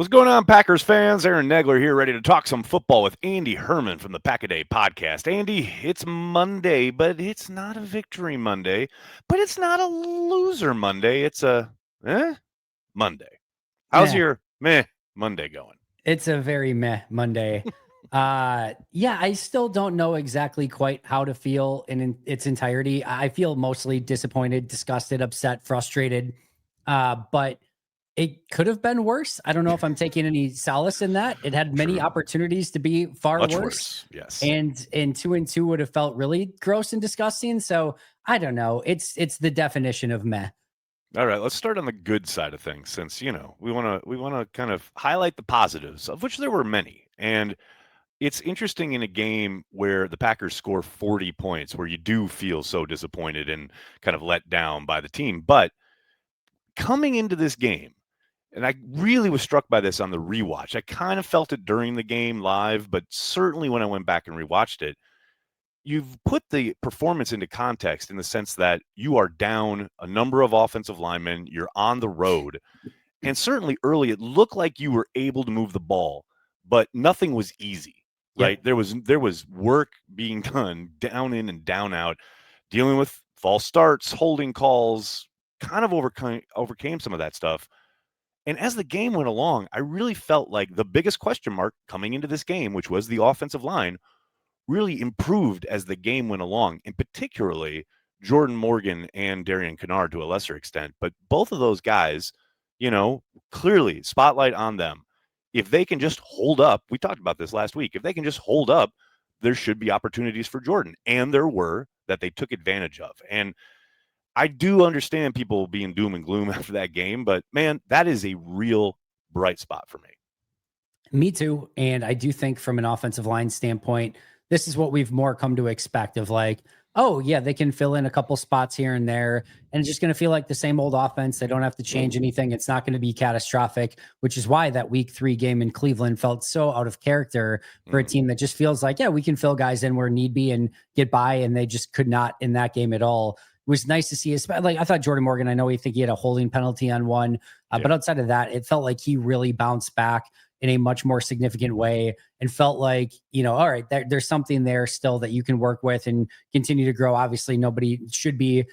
What's going on, Packers fans? Aaron Nagler here, ready to talk some football with Andy Herman from the Pack-A-Day podcast. Andy, it's Monday, but it's not a victory Monday, but it's not a loser Monday. It's a Monday. How's Meh. your Monday going? It's a very meh Monday. Yeah, I still don't know exactly quite how to feel in its entirety. I feel mostly disappointed, disgusted, upset, frustrated. But it could have been worse. I don't know if I'm taking any solace in that. It had many True. opportunities to be far Much worse. worse, yes. And 2-2 would have felt really gross and disgusting. So I don't know. It's the definition of meh. All right, let's start on the good side of things, since we want to kind of highlight the positives, of which there were many. And it's interesting in a game where the Packers score 40 points, where you do feel so disappointed and kind of let down by the team. But coming into this game, and I really was struck by this on the rewatch. I kind of felt it during the game live, but certainly when I went back and rewatched it, you've put the performance into context in the sense that you are down a number of offensive linemen, you're on the road, and certainly early it looked like you were able to move the ball, but nothing was easy, right? Yep. There was work being done down in and down out, dealing with false starts, holding calls, kind of overcame some of that stuff. And as the game went along, I really felt like the biggest question mark coming into this game, which was the offensive line, really improved as the game went along, and particularly Jordan Morgan and Darian Kinnard to a lesser extent. But both of those guys, clearly spotlight on them. If they can just hold up, we talked about this last week, if they can just hold up, there should be opportunities for Jordan. And there were that they took advantage of. And I do understand people being doom and gloom after that game, but man, that is a real bright spot for me. Me too. And I do think from an offensive line standpoint, this is what we've more come to expect of like, oh, yeah, they can fill in a couple spots here and there. And it's just going to feel like the same old offense. They don't have to change anything. It's not going to be catastrophic, which is why that week 3 game in Cleveland felt so out of character for a team that just feels like, yeah, we can fill guys in where need be and get by. And they just could not in that game at all. It was nice to see. Like I thought Jordan Morgan, I know he had a holding penalty on one, but outside of that, it felt like he really bounced back in a much more significant way and felt like, all right, there's something there still that you can work with and continue to grow. Obviously, nobody should be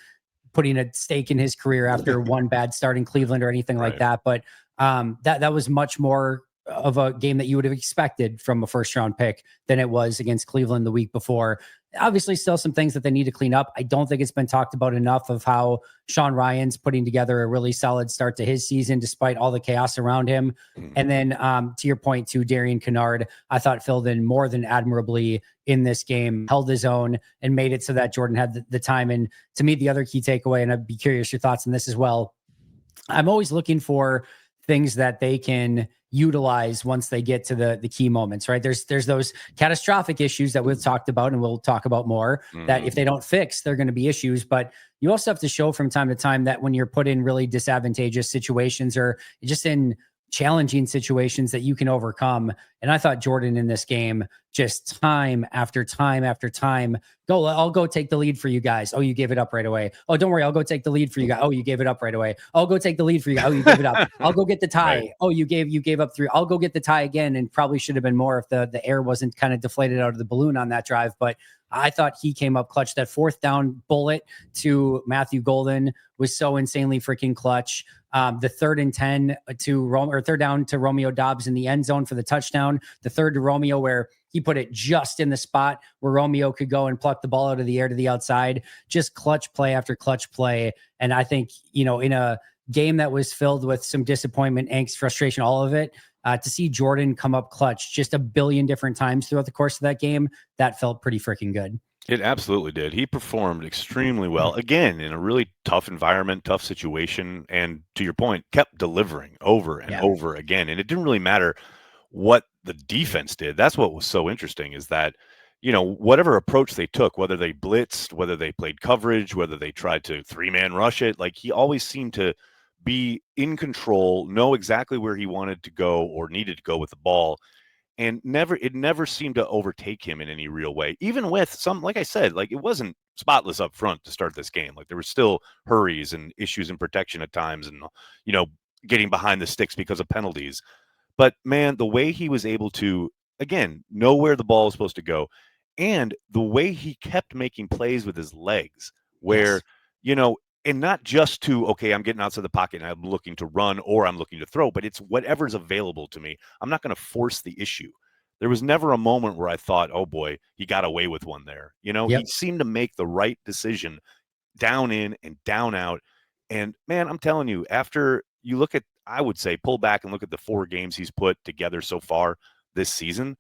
putting a stake in his career after one bad start in Cleveland or anything like that. But that was much more of a game that you would have expected from a first round pick than it was against Cleveland the week before. Obviously, still some things that they need to clean up. I don't think it's been talked about enough of how Shawn Ryan's putting together a really solid start to his season, despite all the chaos around him. And then to your point, to Darian Kinnard, I thought filled in more than admirably in this game, held his own and made it so that Jordan had the time. And to me, the other key takeaway, and I'd be curious your thoughts on this as well, I'm always looking for things that they can utilize once they get to the key moments, right? There's those catastrophic issues that we've talked about and we'll talk about more that if they don't fix, they're going to be issues. But you also have to show from time to time that when you're put in really disadvantageous situations or just in challenging situations that you can overcome. And I thought Jordan in this game, just time after time after time, I'll go take the lead for you guys. Oh, you gave it up right away. Oh, don't worry. I'll go take the lead for you guys. Oh, you gave it up right away. I'll go take the lead for you guys. Oh, you gave it up. I'll go get the tie. Right. Oh, you gave up 3. I'll go get the tie again. And probably should have been more if the air wasn't kind of deflated out of the balloon on that drive. But I thought he came up clutch. That 4th down bullet to Matthew Golden was so insanely freaking clutch. The 3rd and 10 to 3rd down to Romeo Doubs in the end zone for the touchdown. The 3rd to Romeo where he put it just in the spot where Romeo could go and pluck the ball out of the air to the outside. Just clutch play after clutch play. And I think, in a game that was filled with some disappointment, angst, frustration, all of it, to see Jordan come up clutch just a billion different times throughout the course of that game, that felt pretty freaking good. It absolutely did. He performed extremely well, again, in a really tough environment, tough situation, and to your point, kept delivering over and over again. And it didn't really matter what the defense did. That's what was so interesting is that, whatever approach they took, whether they blitzed, whether they played coverage, whether they tried to 3-man rush it, like he always seemed to be in control, know exactly where he wanted to go or needed to go with the ball. And it never seemed to overtake him in any real way, even with some, like I said, like it wasn't spotless up front to start this game. Like there were still hurries and issues in protection at times and, getting behind the sticks because of penalties. But man, the way he was able to, again, know where the ball was supposed to go, and the way he kept making plays with his legs, where, Yes. you know, and not just to, okay, I'm getting outside the pocket and I'm looking to run or I'm looking to throw, but it's whatever's available to me. I'm not going to force the issue. There was never a moment where I thought, oh boy, he got away with one there. You know, he Yep. seemed to make the right decision down in and down out. And man, I'm telling you, after you look at, I would say, pull back and look at the 4 games he's put together so far this season,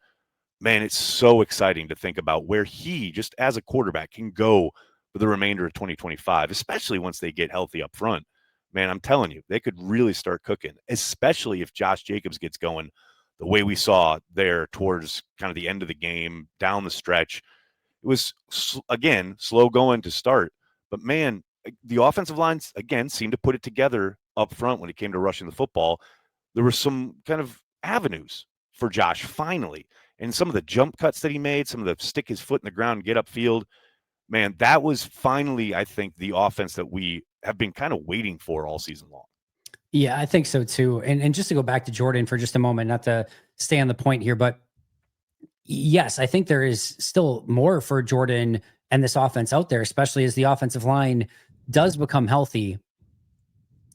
man, it's so exciting to think about where he, just as a quarterback, can go for the remainder of 2025, especially once they get healthy up front. Man, I'm telling you, they could really start cooking, especially if Josh Jacobs gets going the way we saw there towards kind of the end of the game, down the stretch. It was, again, slow going to start, but man, the offensive lines, again, seemed to put it together up front when it came to rushing the football. There were some kind of avenues for Josh finally. And some of the jump cuts that he made, some of the stick his foot in the ground and get upfield, man, that was finally, I think, the offense that we have been kind of waiting for all season long. Yeah, I think so too. And just to go back to Jordan for just a moment, not to stay on the point here, but yes, I think there is still more for Jordan and this offense out there, especially as the offensive line does become healthy.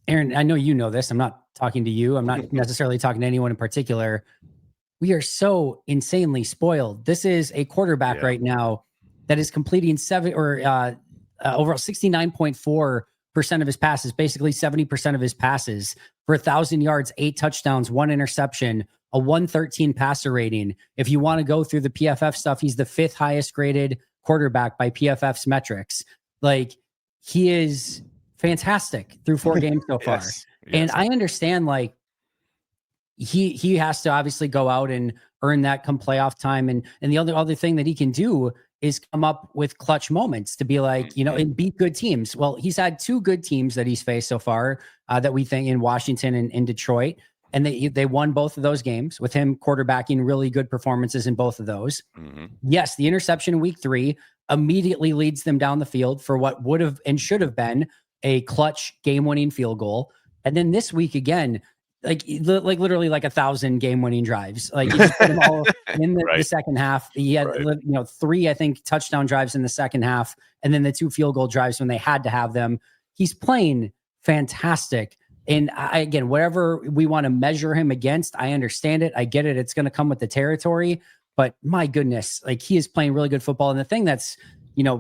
Aaron, I know you know this. I'm not talking to you. I'm not necessarily talking to anyone in particular. We are so insanely spoiled. This is a quarterback right now that is completing overall 69.4% of his passes, basically 70% of his passes for 1,000 yards, 8 touchdowns, 1 interception, a 113 passer rating. If you want to go through the PFF stuff, he's the 5th highest graded quarterback by PFF's metrics. Like, he is fantastic through 4 games so far. Yes. And I understand, like, he has to obviously go out and earn that come playoff time. And the other thing that he can do is come up with clutch moments to be like, you know, and beat good teams. Well, he's had 2 good teams that he's faced so far that we think in Washington and in Detroit. And they won both of those games with him quarterbacking really good performances in both of those. Yes, the interception in week 3 immediately leads them down the field for what would have and should have been a clutch game-winning field goal. And then this week again, like literally like 1,000 game-winning drives. Like, you just put them all in the second half. He had 3, I think, touchdown drives in the second half, and then the 2 field goal drives when they had to have them. He's playing fantastic. And again, whatever we want to measure him against, I understand it. I get it. It's going to come with the territory. But my goodness, like, he is playing really good football. And the thing that's,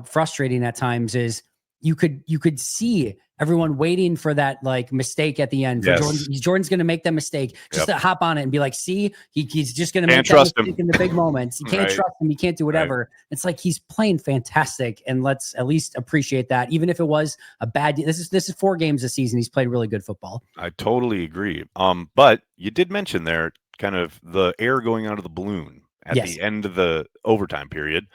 frustrating at times is you could see everyone waiting for that like mistake at the end. For Jordan's going to make that mistake just to hop on it and be like, see, he's just going to make that mistake in the big moments. You can't trust him. You can't do whatever. It's like, he's playing fantastic, and let's at least appreciate that. Even if it was a bad, this is 4 games this season. He's played really good football. I totally agree. But you did mention there kind of the air going out of the balloon at the end of the overtime period.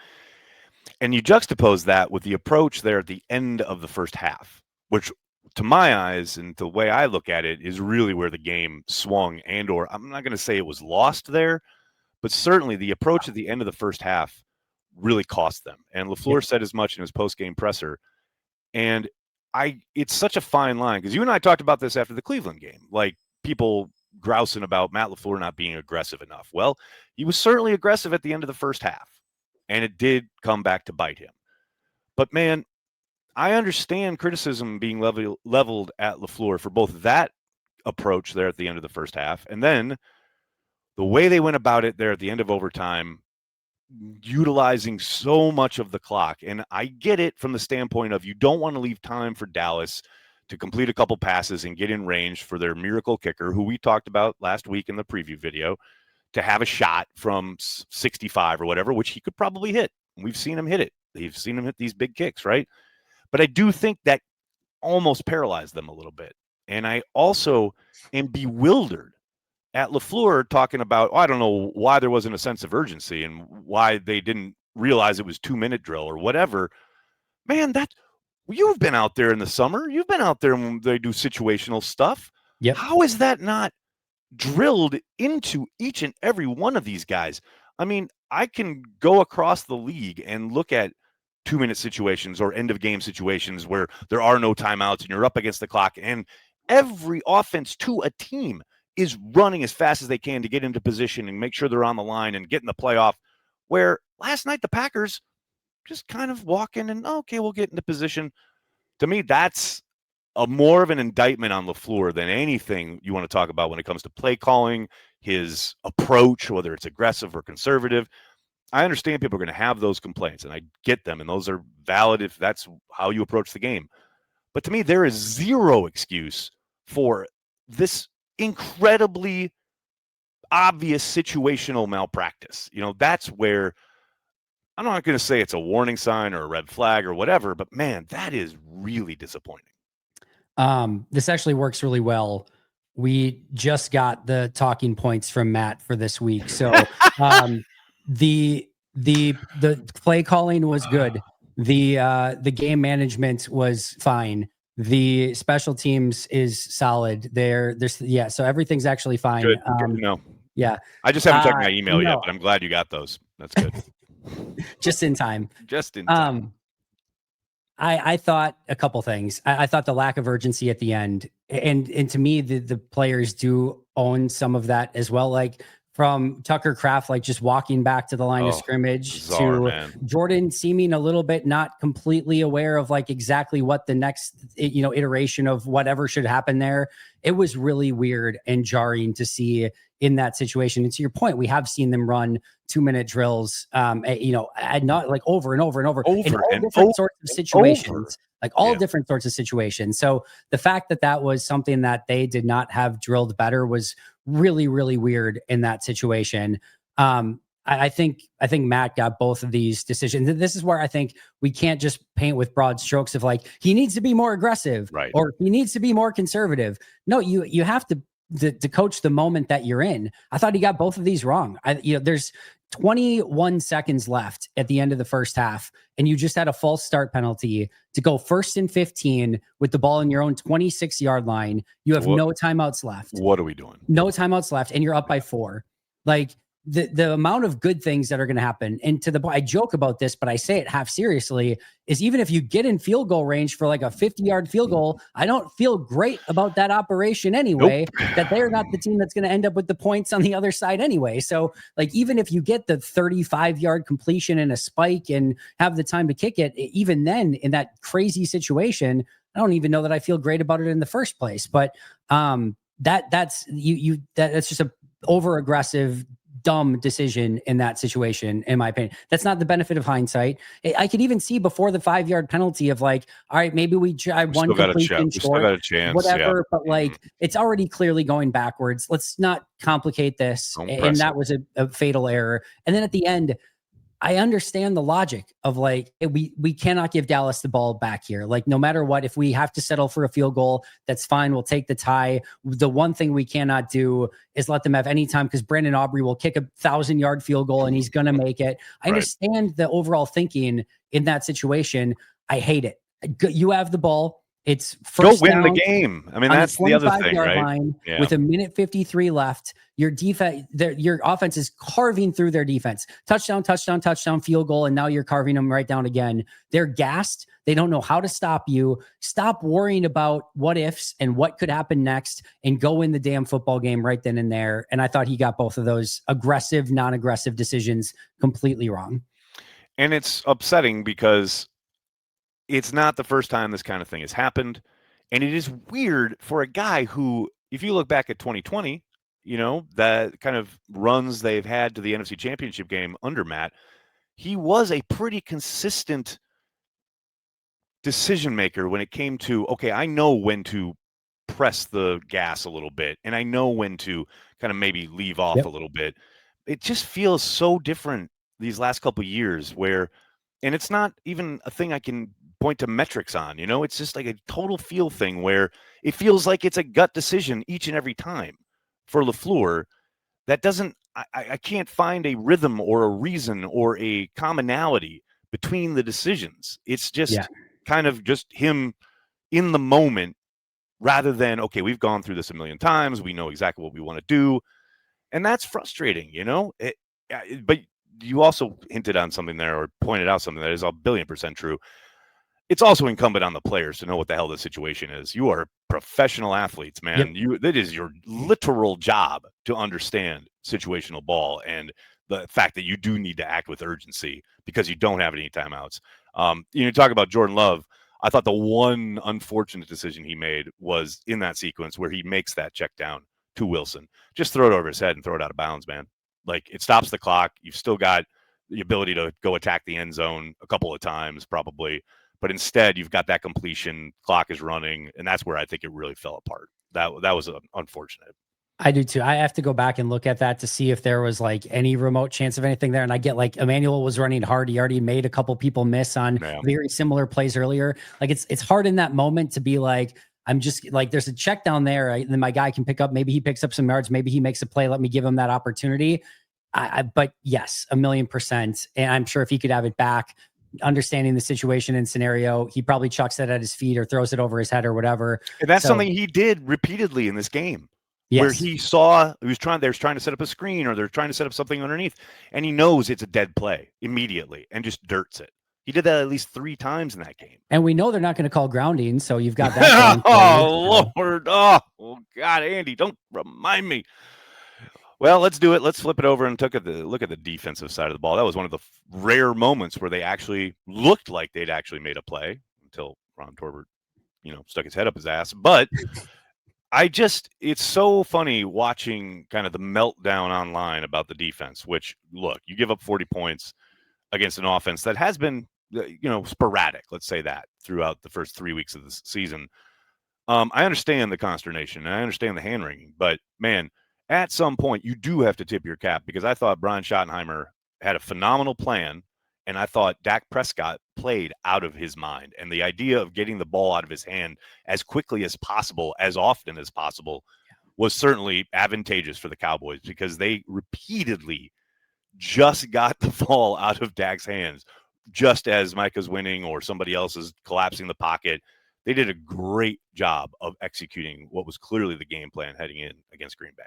And you juxtapose that with the approach there at the end of the first half, which to my eyes and the way I look at it is really where the game swung, and or I'm not going to say it was lost there, but certainly the approach at the end of the first half really cost them. And LaFleur said as much in his post-game presser. And it's such a fine line, because you and I talked about this after the Cleveland game, like people grousing about Matt LaFleur not being aggressive enough. Well, he was certainly aggressive at the end of the first half, and it did come back to bite him. But man, I understand criticism being leveled at LaFleur for both that approach there at the end of the first half, and then the way they went about it there at the end of overtime, utilizing so much of the clock. And I get it from the standpoint of, you don't want to leave time for Dallas to complete a couple passes and get in range for their miracle kicker, who we talked about last week in the preview video, to have a shot from 65 or whatever, which he could probably hit. We've seen him hit it. We've seen him hit these big kicks, right? But I do think that almost paralyzed them a little bit. And I also am bewildered at LaFleur talking about, I don't know why there wasn't a sense of urgency and why they didn't realize it was 2-minute drill or whatever. Man, you've been out there in the summer. You've been out there when they do situational stuff. How is that not drilled into each and every one of these guys? I mean, I can go across the league and look at 2-minute situations or end of game situations where there are no timeouts and you're up against the clock, and every offense to a team is running as fast as they can to get into position and make sure they're on the line and get in the playoff. Where last night the Packers just kind of walk in and, okay, we'll get into position. To me, that's more of an indictment on LaFleur than anything you want to talk about when it comes to play calling, his approach, whether it's aggressive or conservative. I understand people are going to have those complaints, and I get them, and those are valid if that's how you approach the game. But to me, there is zero excuse for this incredibly obvious situational malpractice. That's where I'm not going to say it's a warning sign or a red flag or whatever, but man, that is really disappointing. This actually works really well. We just got the talking points from Matt for this week. So the play calling was good. The game management was fine. The special teams is solid. So everything's actually fine. Good to know. Yeah. I just haven't checked my email yet, but I'm glad you got those. That's good. Just in time. Just in time. I thought a couple things. I thought the lack of urgency at the end, and to me, the players do own some of that as well. Like from Tucker Kraft, like just walking back to the line of scrimmage, bizarre, to Jordan seeming a little bit not completely aware of like exactly what the next iteration of whatever should happen there. It was really weird and jarring to see in that situation. And to your point, we have seen them run 2-minute drills, not like over and over and over in all different sorts of situations, different sorts of situations. So the fact that was something that they did not have drilled better was really, really weird in that situation. I think Matt got both of these decisions. This is where I think we can't just paint with broad strokes of like, he needs to be more aggressive, right, or he needs to be more conservative. No, you have to coach the moment that you're in. I thought he got both of these wrong. There's 21 seconds left at the end of the first half, and you just had a false start penalty to go 1st and 15 with the ball in your own 26-yard line. You have no timeouts left. What are we doing? No timeouts left, and you're up by 4. Like the amount of good things that are going to happen. And I joke about this, but I say it half seriously, is even if you get in field goal range for like a 50-yard field goal, I don't feel great about that operation anyway, that they're not the team that's going to end up with the points on the other side anyway. So like, even if you get the 35-yard completion and a spike and have the time to kick it, even then in that crazy situation, I don't even know that I feel great about it in the first place. But that's just a over aggressive, dumb decision in that situation, in my opinion. That's not the benefit of hindsight. I could even see before the 5-yard penalty of like, all right, maybe we try one completion short, still got a chance, whatever. But like, it's already clearly going backwards. Let's not complicate this. And that was a fatal error. And then at the end, I understand the logic of like, we cannot give Dallas the ball back here. Like, no matter what, if we have to settle for a field goal, that's fine. We'll take the tie. The one thing we cannot do is let them have any time, because Brandon Aubrey will kick a 1,000-yard field goal and he's going to make it. I understand the overall thinking in that situation. I hate it. You have the ball. It's first go win down the game. I mean, that's the other thing, right? Line, with 1:53 left, your defense, your offense is carving through their defense. Touchdown, touchdown, touchdown, field goal, and now you're carving them right down again. They're gassed. They don't know how to stop you. Stop worrying about what ifs and what could happen next, and go win the damn football game right then and there. And I thought he got both of those aggressive, non-aggressive decisions completely wrong. And it's upsetting because it's not the first time this kind of thing has happened. And it is weird for a guy who, if you look back at 2020, that kind of runs they've had to the NFC Championship game under Matt, he was a pretty consistent decision maker when it came to, okay, I know when to press the gas a little bit, and I know when to kind of maybe leave off a little bit. It just feels so different these last couple of years and it's not even a thing I can point to metrics on, it's just like a total feel thing where it feels like it's a gut decision each and every time for LaFleur. That doesn't, I can't find a rhythm or a reason or a commonality between the decisions. It's just kind of just him in the moment, rather than, okay, we've gone through this a million times. We know exactly what we want to do. And that's frustrating, but you also hinted on something there, or pointed out something that is 1,000,000,000% true. it's also incumbent on the players to know what the hell the situation is. You are professional athletes, man. Yep. That is your literal job to understand situational ball and the fact that you do need to act with urgency because you don't have any timeouts. You talk about Jordan Love. I thought the one unfortunate decision he made was in that sequence where he makes that check down to Wilson. Just throw it over his head and throw it out of bounds, man. Like, it stops the clock. You've still got the ability to go attack the end zone a couple of times, probably. But instead, you've got that completion, clock is running, and that's where I think it really fell apart. That was unfortunate. I do too. I have to go back and look at that to see if there was like any remote chance of anything there. And I get like Emmanuel was running hard. He already made a couple people miss on very similar plays earlier. Like it's hard in that moment to be like, I'm just like, there's a check down there. Right? And then my guy can pick up, maybe he picks up some yards. Maybe he makes a play. Let me give him that opportunity. But yes, 1,000,000%. And I'm sure if he could have it back, understanding the situation and scenario, he probably chucks it at his feet or throws it over his head or whatever. And that's something he did repeatedly in this game. Yes. Where he saw they're trying to set up a screen or they're trying to set up something underneath, and he knows it's a dead play immediately and just dirts it. He did that at least 3 times in that game. And we know they're not going to call grounding, so you've got that. Oh, Lord. Oh, God, Andy, don't remind me. Well, let's do it. Let's flip it over and look at the defensive side of the ball. That was one of the rare moments where they actually looked like they'd actually made a play until Ron Torbert, stuck his head up his ass. But it's so funny watching kind of the meltdown online about the defense, which, look, you give up 40 points against an offense that has been, sporadic, let's say that, throughout the first 3 weeks of the season. I understand the consternation and I understand the hand-wringing, but, man, at some point you do have to tip your cap, because I thought Brian Schottenheimer had a phenomenal plan, and I thought Dak Prescott played out of his mind. And the idea of getting the ball out of his hand as quickly as possible, as often as possible, was certainly advantageous for the Cowboys, because they repeatedly just got the ball out of Dak's hands just as Micah's winning or somebody else is collapsing the pocket. They did a great job of executing what was clearly the game plan heading in against Green Bay.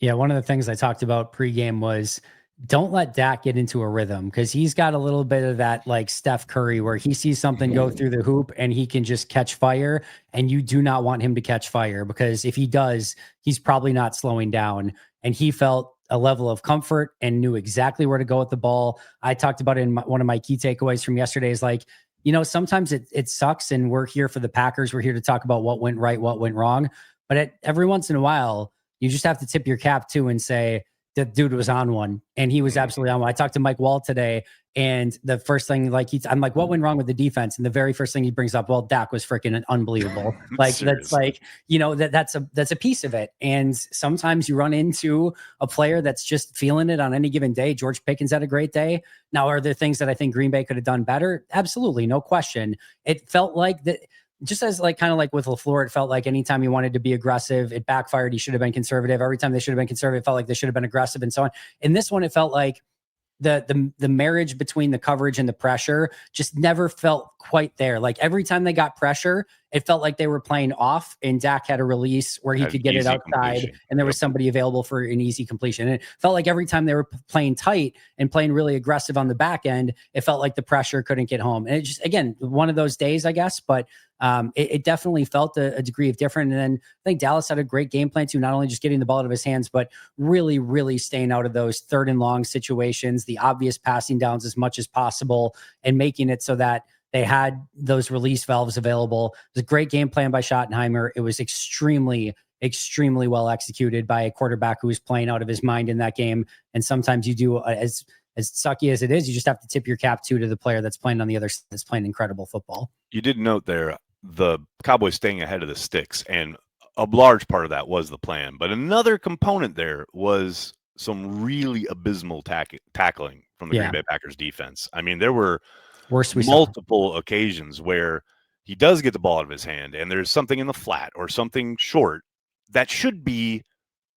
Yeah, one of the things I talked about pregame was don't let Dak get into a rhythm, because he's got a little bit of that like Steph Curry where he sees something go through the hoop and he can just catch fire, and you do not want him to catch fire, because if he does, he's probably not slowing down. And he felt a level of comfort and knew exactly where to go with the ball. I talked about it in one of my key takeaways from yesterday is like, sometimes it sucks, and we're here for the Packers. We're here to talk about what went right, what went wrong. But every once in a while, you just have to tip your cap too and say, that dude was on one, and he was absolutely on one. I talked to Mike Wall today, and the first thing, I'm like, what went wrong with the defense? And the very first thing he brings up, well, Dak was freaking unbelievable. Like that's like, that's a piece of it. And sometimes you run into a player that's just feeling it on any given day. George Pickens had a great day. Now, are there things that I think Green Bay could have done better? Absolutely, no question. It felt like that. Just as like kind of like with LaFleur, it felt like anytime he wanted to be aggressive, it backfired. He should have been conservative. Every time they should have been conservative, it felt like they should have been aggressive and so on. In this one, it felt like the marriage between the coverage and the pressure just never felt quite there. Like every time they got pressure, it felt like they were playing off, and Dak had a release where he could get it outside and there was somebody available for an easy completion. And it felt like every time they were playing tight and playing really aggressive on the back end, it felt like the pressure couldn't get home. And it just, again, one of those days, I guess, but it definitely felt a degree of different. And then I think Dallas had a great game plan too, not only just getting the ball out of his hands, but really, really staying out of those 3rd and long situations, the obvious passing downs as much as possible, and making it so that they had those release valves available. It was a great game plan by Schottenheimer. It was extremely, extremely well executed by a quarterback who was playing out of his mind in that game. And sometimes you do, as sucky as it is, you just have to tip your cap to the player that's playing on the other side, that's playing incredible football. You did note there the Cowboys staying ahead of the sticks, and a large part of that was the plan. But another component there was some really abysmal tackling from the Green Bay Packers defense. I mean, there were multiple occasions where he does get the ball out of his hand and there's something in the flat or something short that should be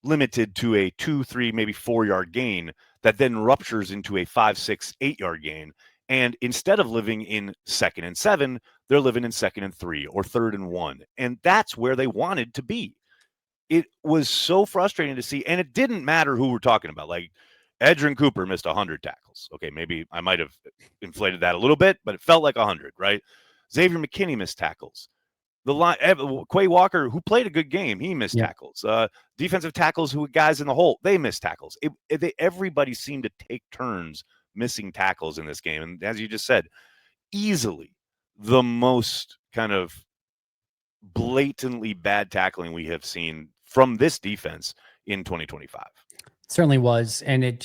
limited to a 2, 3, maybe 4-yard gain that then ruptures into a 5, 6, 8-yard gain. And instead of living in 2nd and 7, they're living in 2nd and 3 or 3rd and 1. And that's where they wanted to be. It was so frustrating to see. And it didn't matter who we're talking about. Like, Edgerrin Cooper missed 100 tackles. Okay, maybe I might have inflated that a little bit, but it felt like 100, right? Xavier McKinney missed tackles. The line, Quay Walker, who played a good game, he missed tackles. Defensive tackles, who guys in the hole, they missed tackles. Everybody seemed to take turns missing tackles in this game. And as you just said, easily the most kind of blatantly bad tackling we have seen from this defense in 2025. It certainly was. And it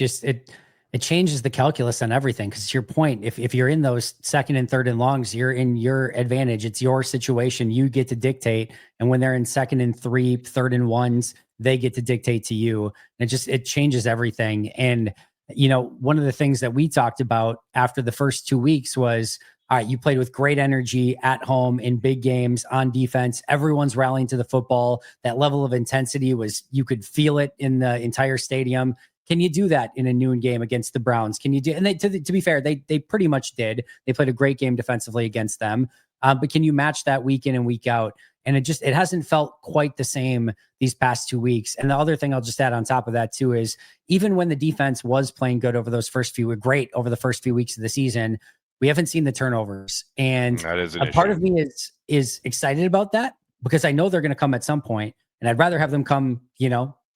changes the calculus on everything. Because to your point, if you're in those second and third and longs, you're in your advantage. It's your situation. You get to dictate. And when they're in second and three, third and ones, they get to dictate to you. And it changes everything. And, one of the things that we talked about after the first 2 weeks was, all right, you played with great energy at home in big games on defense. Everyone's rallying to the football. That level of intensity you could feel it in the entire stadium. Can you do that in a noon game against the Browns? Can you do? And to be fair, they pretty much did. They played a great game defensively against them. But can you match that week in and week out? And it hasn't felt quite the same these past 2 weeks. And the other thing I'll just add on top of that too is even when the defense was playing good over the first few weeks of the season, we haven't seen the turnovers. And that is a part of me is excited about that because I know they're going to come at some point, and I'd rather have them come,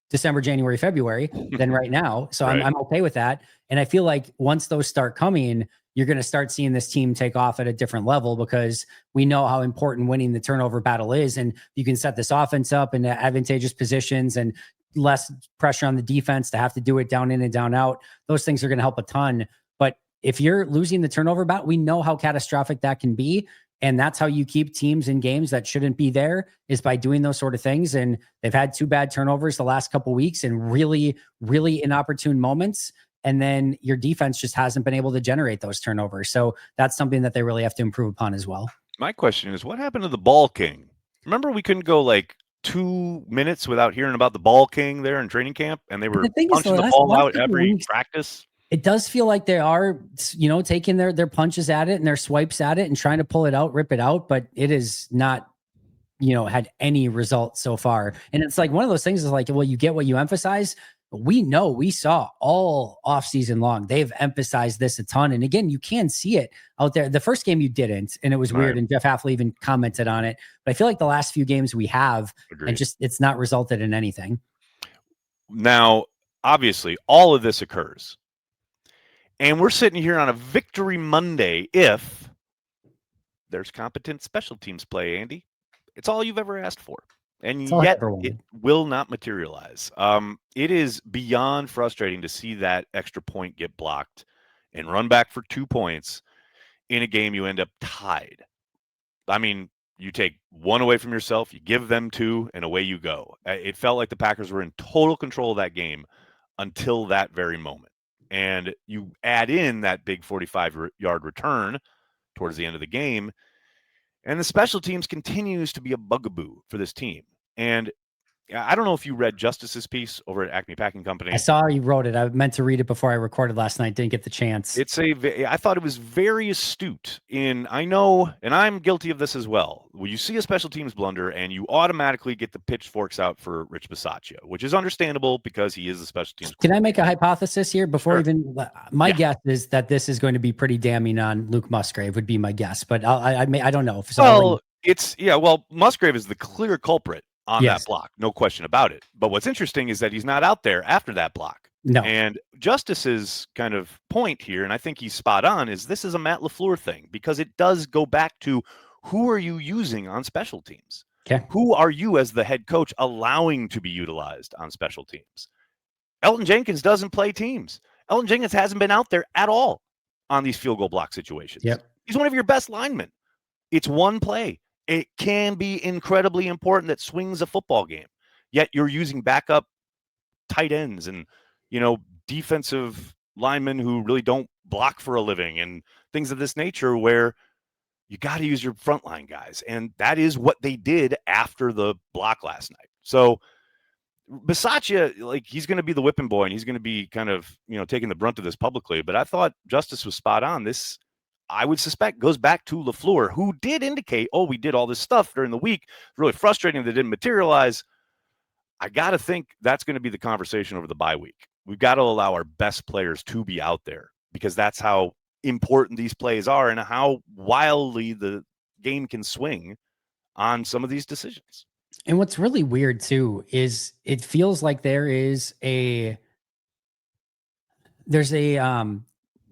December, January, February than right now. So right. I'm okay with that. And I feel like once those start coming, you're going to start seeing this team take off at a different level because we know how important winning the turnover battle is. And you can set this offense up in advantageous positions and less pressure on the defense to have to do it down in and down out. Those things are going to help a ton. But if you're losing the turnover battle, we know how catastrophic that can be. And that's how you keep teams in games that shouldn't be there is by doing those sort of things. And they've had 2 bad turnovers the last couple of weeks and really, really inopportune moments. And then your defense just hasn't been able to generate those turnovers. So that's something that they really have to improve upon as well. My question is, what happened to the Ball King? Remember we couldn't go like 2 minutes without hearing about the Ball King there in training camp, and they were punching the ball out every practice. It does feel like they are, taking their punches at it and their swipes at it and trying to pull it out, rip it out, but it is not, had any result so far. And it's like one of those things is like, well, you get what you emphasize. We saw all offseason long. They've emphasized this a ton. And again, you can see it out there. The first game you didn't, and it was weird. And Jeff Halfley even commented on it. But I feel like the last few games we have, and it's not resulted in anything. Now, obviously, all of this occurs. And we're sitting here on a Victory Monday if there's competent special teams play, Andy. It's all you've ever asked for. And yet it will not materialize. It is beyond frustrating to see that extra point get blocked and run back for 2 points in a game you end up tied. I mean, you take 1 away from yourself, you give them 2, and away you go. It felt like the Packers were in total control of that game until that very moment. And you add in that big 45-yard return towards the end of the game, and the special teams continues to be a bugaboo for this team. And I don't know if you read Justice's piece over at Acme Packing Company. I saw you wrote it. I meant to read it before I recorded last night. Didn't get the chance. I thought it was very astute I know, and I'm guilty of this as well. When you see a special teams blunder and you automatically get the pitchforks out for Rich Bisaccia, which is understandable because he is a special teams. Can I make a hypothesis here before my guess is that this is going to be pretty damning on Luke Musgrave would be my guess, but I don't know. Musgrave is the clear culprit on that block, no question about it. But what's interesting is that he's not out there after that block. No. And Justice's kind of point here, and I think he's spot on, is this is a Matt LaFleur thing because it does go back to who are you using on special teams? Okay. Who are you as the head coach allowing to be utilized on special teams? Elton Jenkins doesn't play teams. Elton Jenkins hasn't been out there at all on these field goal block situations. Yep. He's one of your best linemen. It's one play. It can be incredibly important that swings a football game. Yet you're using backup tight ends and, defensive linemen who really don't block for a living and things of this nature where you got to use your frontline guys. And that is what they did after the block last night. So Bisaccia, he's going to be the whipping boy and he's going to be kind of, taking the brunt of this publicly. But I thought Justice was spot on. This, I would suspect, goes back to LaFleur, who did indicate, we did all this stuff during the week. It's really frustrating that it didn't materialize. I got to think that's going to be the conversation over the bye week. We've got to allow our best players to be out there because that's how important these plays are and how wildly the game can swing on some of these decisions. And what's really weird too is it feels like there's a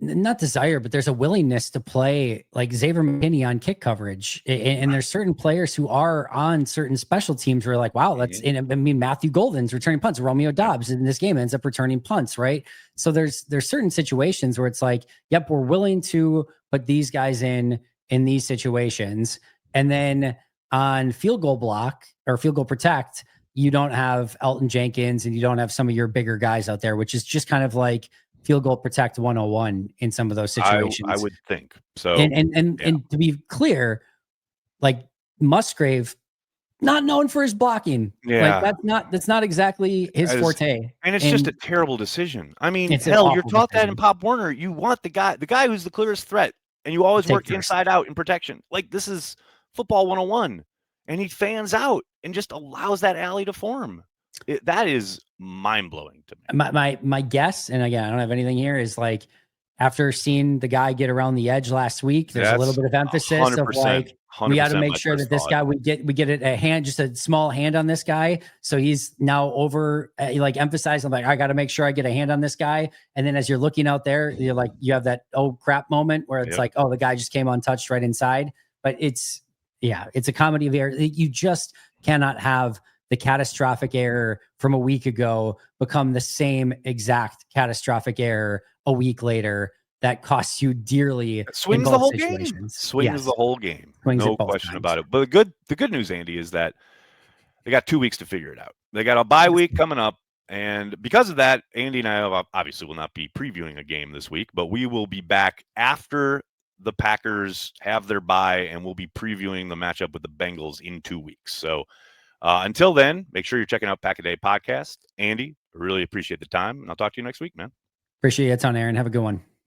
not desire, but there's a willingness to play like Xavier McKinney on kick coverage. And there's certain players who are on certain special teams where like, wow, let's, and I mean, Matthew Golden's returning punts, Romeo Dobbs in this game ends up returning punts, right? So there's certain situations where it's like, yep, we're willing to put these guys in these situations. And then on field goal block or field goal protect, you don't have Elton Jenkins and you don't have some of your bigger guys out there, which is just kind of like field goal protect 101 in some of those situations. I would think so. And to be clear, like Musgrave, not known for his blocking. Yeah. Like that's not exactly his forte. And it's just a terrible decision. I mean, it's hell, you're taught that in Pop Warner. You want the guy who's the clearest threat, and you always work inside out in protection. Like this is football 101. And he fans out and just allows that alley to form. That is mind-blowing to me. My guess, and again, I don't have anything here, is like after seeing the guy get around the edge last week, there's a little bit of emphasis of like we got to make sure that this guy we get a hand, just a small hand on this guy. So he's now over like emphasizing like I got to make sure I get a hand on this guy. And then as you're looking out there, you're like you have that oh crap moment where it's like oh the guy just came untouched right inside. But it's a comedy of error. You just cannot have the catastrophic error from a week ago become the same exact catastrophic error a week later that costs you dearly. It swings the whole game. Swings the whole game. No question about it. But the good news, Andy, is that they got 2 weeks to figure it out. They got a bye week coming up. And because of that, Andy and I obviously will not be previewing a game this week, but we will be back after the Packers have their bye, and we'll be previewing the matchup with the Bengals in 2 weeks. So until then, make sure you're checking out Pack a Day Podcast. Andy, really appreciate the time, and I'll talk to you next week, man. Appreciate it a ton, Aaron. Have a good one.